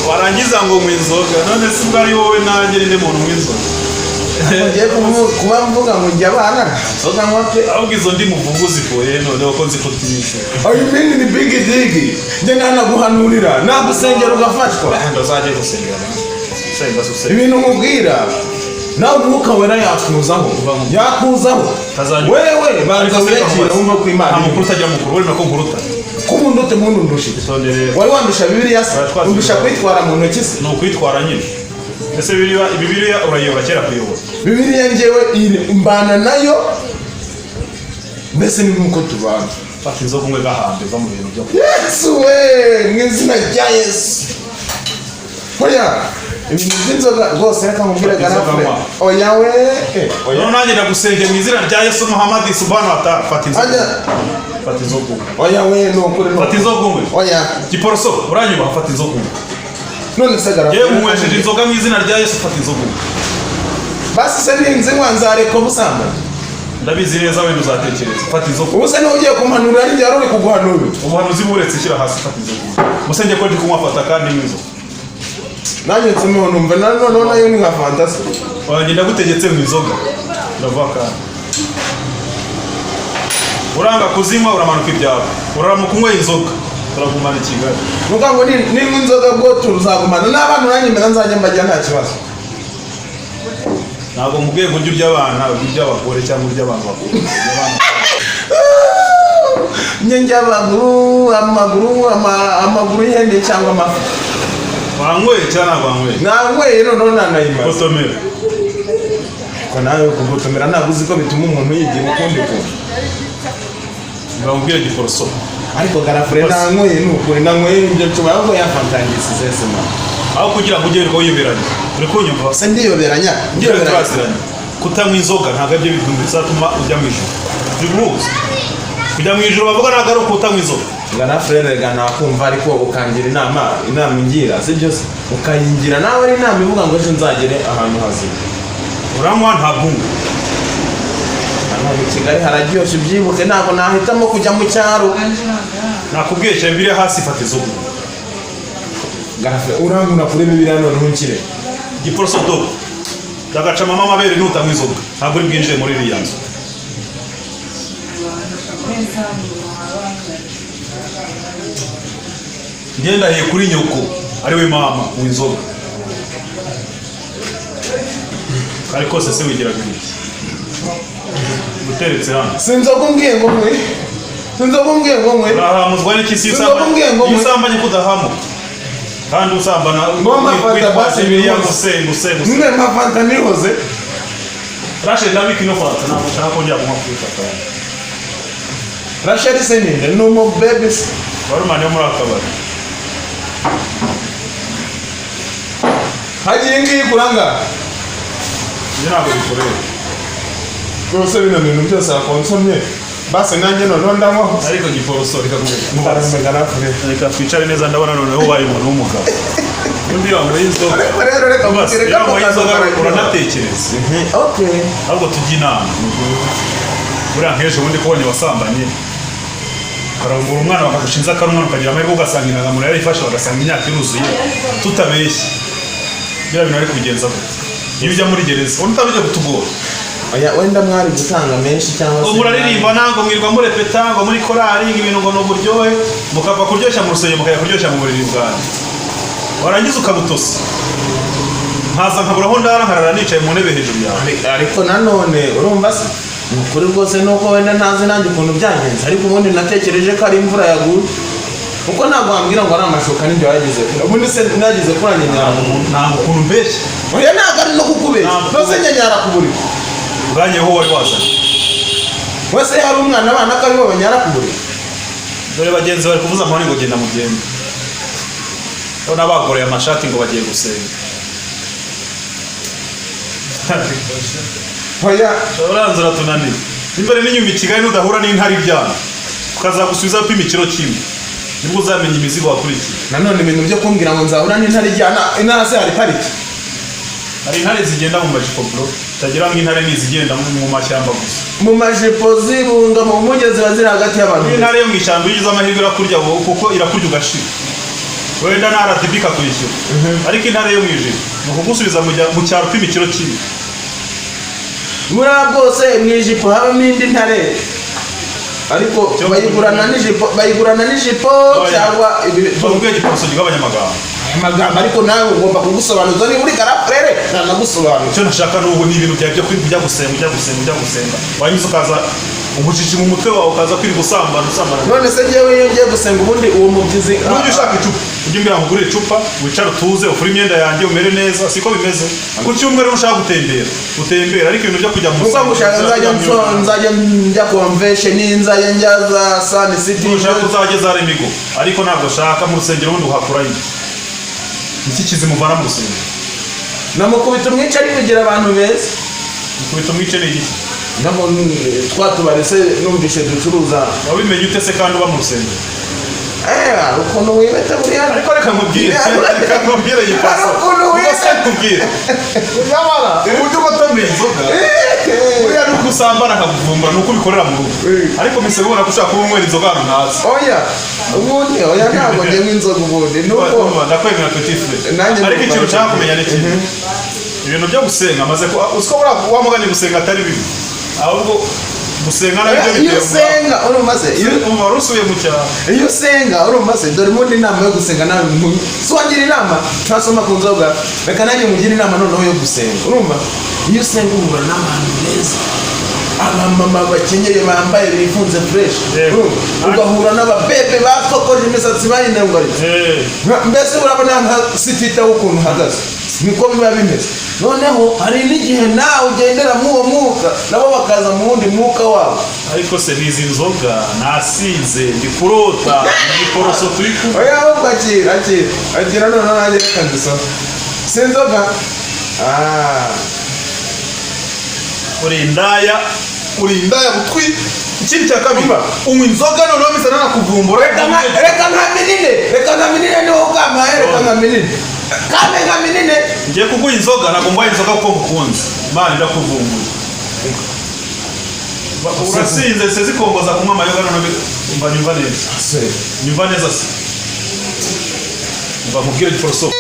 warangiza ngo mwizoga none se bwari wowe nanjye ndi muntu mwizoga ngiye kuba mvuga ngo njya abana nzoga nkwape ahubwo izo ndi muvuguzi koye none uko nzi ko tinyishe ibindi ni big dig njye nanaguhanurira nagusengera ugafashwa ndazaje gusengera ibintu nkubwira nawe umwuka wera yakuzaho wewe banza wiyakira wumva ko Imana nta mukuru utajya mukuru wari nako nkuruta ko umuntu ute muntu ndushije wari wandusha Bibiliya se undusha kwitwara mu ntoki se no kwitwara nyine ese Bibiliya urayobora kera kuyobora Bibiliya njyewe mbana nayo mbese ni nkuko tubana fata inzoga umwe gahambe va mu bintu byo Yesu we mwizina rya Yesu hoya ibintu by'inzoga rwose reka nkubwire garafure oya we oya nanjye ndagusengeye mu izina rya Yesu Muhammad subhanahu wa ta'ala fata inzoga oya we no kuri no fata inzoga umwe oya giporoso uranyuba fata inzoga umwe none se garafure yewe umwesheje inzoga mu izina rya Yesu fata inzoga umwe basi se ninzi nzareka busamba ndabizi neza wenda uzatekereza fata inzoga ubu se n'ugiye kumpanurira n'injye yari uri kuguhanura ubuhanuzi buretse shyira hasi fata inzoga musenge ko ndi kunywa fata kandi mwizo nanjye nsemo numva none nayo ni nka fantasi wagenda gutegetse mu inzoga ndavuga kandi uranga kuzinywa uramanuka ibyawe uraramuka kunywa inzoga uragumana i Kigali nuko ngo ninywa inzoga bwo tuzagumana n'abana uranyemera nzajya mbajya nta kibazo ntabwo mubwiye ngo ujye urya abana ujye urya abagore cyangwa urya abantu bakuru njye amaguru y'ihene cyangwa amafi wanyweye cyangwa ntabwo wanyweye nanyweye noneho nanayimaze gotomera ko nawe kugotomera ntabwo uzi ko bituma umuntu yigira ukundi kuntu bamubwire giporoso ariko garafure nanyweye n'ukuri nanyweye ibyo nshobora ko yafantangisize sema aho kugira ngo ugere ko wiyoberanya uri kunyumva se ndiyoberanya kutanywa inzoga ntabwo aribyo bizatuma ujya mu ijuru bimuzi kujya mu ijuru bavuga ntabwo ari ukutanywa inzoga garafure rega nakumva ariko ukangira inama ngira sibyo se ukayingira nawe ari inama ivuga ngo ejo nzagere ahantu hazima uranywa ntabwo unywa mu Kigali hararyoshye ubyibuke ntabwo nahitamo kujya mu cyaro nakubwiye cyane biri hasi fata inzoga garafure urangura kuri Bibiliya none ntukire giporoso dogo ndagaca mama amabere n'utanywa inzoga ntabwo uri bwinjire muri iriya nzu ngendahiye kuri nyoko ariwe mama w'inzoga kari kose se wigiraga iki guteretse hano sinzoga umbwiye ngo mwe urahamuzwa n'iki si usambanye kudahamuka kandi usambana witwaje Bibiliya guse mwe mafanta nihoze Rachel ndabika ino fanta ntabwo nshaka kongera kunywa kuri fanta Rachel se ninde no mo babies barumane muri akabari hagiye ngiye kuranga ntabwo bikoreye rwose bino bintu byose akonsomye basi nanjye noneho ndanywaho ariko giporoso reka twicare neza ndabona noneho ubaye umuntu w'umugabo undi wambaye inzoga rero reka uranatekereza ahubwo tujya inama buriya nk'ejo bundi kubonye wasambanye ukarongora umwana bakagushinza akarumwana ukagira amahirwe ugasanga indangamuntu yarayifashe bagasanga imyaka iruzuye tutabeshye biriya bintu ari kubigenza gute iyo ujya muri gereza ubona utabijya kutugora wenda mwari gutanga menshi cyangwa se muraririmba ntabwo mwirwa murepeta ngo muri korari ibintu ngo ni uburyohe mukava kuryoshya mu rusengero mukajya kuryoshya mu buriri bwanjye warangiza ukabutosa nkaza nkaburaho ndara nkarara nicaye mu ntebe hejuru yawe ariko nanone urumva se ni ukuri rwose nuko wenda ntazi nanjye ukuntu byagenze ariko ubundi natekereje ko ari imvura yaguye kuko ntabwo wambwira ngo ari amashuka n'ibyo wagize ubundi se nagize kuri nyanyara ntabwo ukuntu mbeshya oya ntabwo ari no kukubeshya rwose nyanyara ku buriri bwanyeho wari wazanye wese hari umwana abana ko aribo banyara ku buriri dore bagenzi bari kuvuza amahoni ngo genda mugende urabona bagoreye amashati ngo bagiye gusenga oya uranzura tunaniwe imbere n'inyuma i Kigali nudahura n'intare iryana ukazagusubiza upima ikiro kimwe nibwo uzamenya imizigo wakurikiye nanone ibintu byo kumbwira ngo nzahura n'intare iryana inaha se hari pariki hari intare zigenda mu majipo bro tagira ngo intare nizigenda mu mashyamba gusa mu majipo zirunga mu mugezi bazira hagati y'abantu intare yo mu ishyamba yigize amahirwe irakurya kuko irakurya ugashira wenda naratibika kwishyura ariko intare yo mu ijuru ni ukugusubiza mu cyaro kw'imikiro kibi muri bwose mu ijipo habamo indi ntare ariko bayigurana n'ijipo cyangwa bavuga igiposo gik'abanyamagambo amagambo ariko nawe ugomba kugusobanuza niba uri garafurere ntanagusobanura icyo nashaka n'ubu ni ibintu byawe byo kujya gusenga wanyuze ukaza ugucici mu mutwe wawe ukaza kwiri gusambana none se njyewe iyo ngiye gusenga ubundi uwo mubyizi n'ujya ushaka icupa ujya umbwira ngo ugure icupa wicare utuze ufure imyenda yanjye umere neza siko bimeze ku cyumweru ushaka gutembera ariko ibintu byo kujya mu uko gushaka nzajya njya convention nzajya njya za Sun City ushaka uzajya za Remigo ariko ntabwo shaka mu rusengero ubundi uhakurayo iki kizimuvana mu rusengero namukubita umwica ari kugira abantu beza mukubita umwica ni iki namo twatubare se numvishe ducuruza wabimenye ute se kandi uba mu rusengero ukuntu wibeta buriya ariko reka nkubwire yipaso ubase nkubwire nyamara uburyo ubatamira inzoga buriya nuko usambana akakuvumbura nuko ubikorera mu rugo ariko mise ubona ko ushaka kuba unywera inzoga ahantu ntazi oya ntabwo njye nk'inzoga ubundi nuko ndakwemera petit frère ariko ikintu ushaka kumenya ni kimwe ibintu byo gusenga maze ko usiko wamuganye gusenga atari bibi ahubwo gusenga nabyo iyo usenga urumaze uba rusuye mu cyaro iyo usenga urumaze dore ubundi inama yo gusenga nawe wangira inama ntasoma ku nzoga reka nanjye mugire inama noneho yo gusenga urumva iyo usenga uhura n'abantu beza abamama bakenyeye bambaye bifunze fresh ugahura n'ababebe basokoje imisatsi bayinengaritse mbese urabona nka sitita ukuntu uhagaze niko biba bimeze noneho hari n'igihe nawe ugendera mu uwo mwuka nabo bakaza mu wundi mwuka wabo ariko se nizi nzoga nasinze ndi kurota igiporoso turi kumwe oya ahubwo akira noneho nanjye reka nzisoma si inzoga uri indaya butwi ikindi cya kabiri unywa inzoga noneho bisa nanakuvumbura reka nka minine niho ugamaye reka nka minine kame nka minine ngiye kuguha inzoga ntabwo mbaye inzoga kuko ngukunze imana irakuvumbuye urasinze se zikomboza kunywa amayoga noneho nyumva neza se mva nkubwire igiporoso